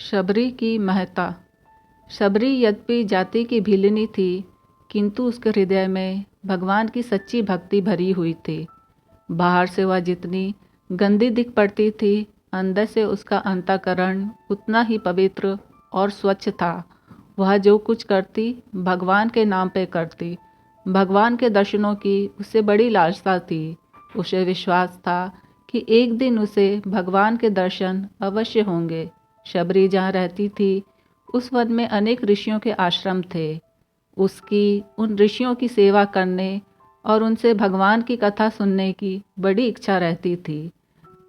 शबरी की महत्ता। शबरी यद्यपि जाति की भिलिनी थी, किंतु उसके हृदय में भगवान की सच्ची भक्ति भरी हुई थी। बाहर से वह जितनी गंदी दिख पड़ती थी, अंदर से उसका अंतःकरण उतना ही पवित्र और स्वच्छ था। वह जो कुछ करती भगवान के नाम पे करती। भगवान के दर्शनों की उसे बड़ी लालसा थी। उसे विश्वास था कि एक दिन उसे भगवान के दर्शन अवश्य होंगे। शबरी जहाँ रहती थी, उस वन में अनेक ऋषियों के आश्रम थे। उसकी उन ऋषियों की सेवा करने और उनसे भगवान की कथा सुनने की बड़ी इच्छा रहती थी।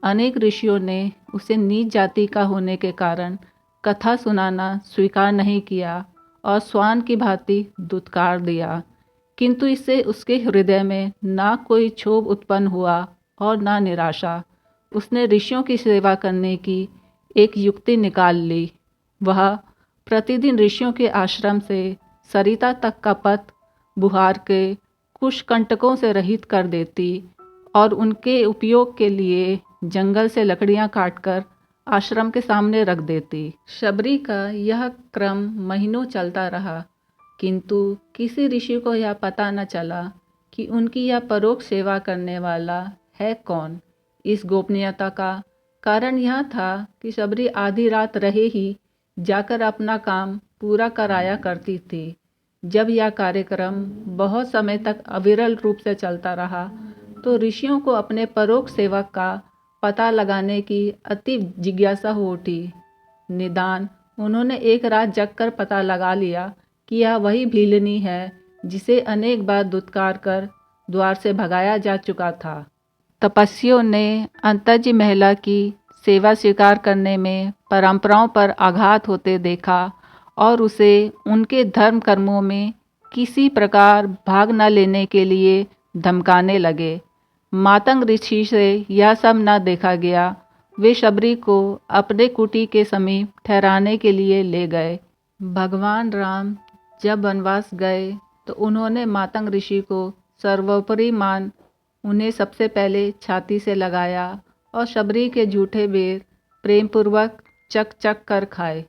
अनेक ऋषियों ने उसे नीच जाति का होने के कारण कथा सुनाना स्वीकार नहीं किया और स्वान की भांति दुत्कार दिया, किंतु इससे उसके हृदय में ना कोई क्षोभ उत्पन्न हुआ और ना निराशा। उसने ऋषियों की सेवा करने की एक युक्ति निकाल ली। वह प्रतिदिन ऋषियों के आश्रम से सरिता तक का पथ बुहार के कुछ कंटकों से रहित कर देती और उनके उपयोग के लिए जंगल से लकड़ियां काटकर आश्रम के सामने रख देती। शबरी का यह क्रम महीनों चलता रहा, किंतु किसी ऋषि को यह पता न चला कि उनकी यह परोक्ष सेवा करने वाला है कौन। इस गोपनीयता का कारण यह था कि शबरी आधी रात रहे ही जाकर अपना काम पूरा कराया करती थी। जब यह कार्यक्रम बहुत समय तक अविरल रूप से चलता रहा, तो ऋषियों को अपने परोक्ष सेवक का पता लगाने की अति जिज्ञासा हो उठी। निदान उन्होंने एक रात जगकर पता लगा लिया कि यह वही भीलनी है जिसे अनेक बार दुत्कार कर द्वार से भगाया जा चुका था। तपस्वियों ने अंतर्जी महिला की सेवा स्वीकार करने में परंपराओं पर आघात होते देखा और उसे उनके धर्म कर्मों में किसी प्रकार भाग न लेने के लिए धमकाने लगे। मातंग ऋषि से यह सब न देखा गया। वे शबरी को अपने कुटी के समीप ठहराने के लिए ले गए। भगवान राम जब वनवास गए तो उन्होंने मातंग ऋषि को सर्वोपरि मान उन्हें सबसे पहले छाती से लगाया और शबरी के जूठे बेर प्रेमपूर्वक चक चक कर खाए।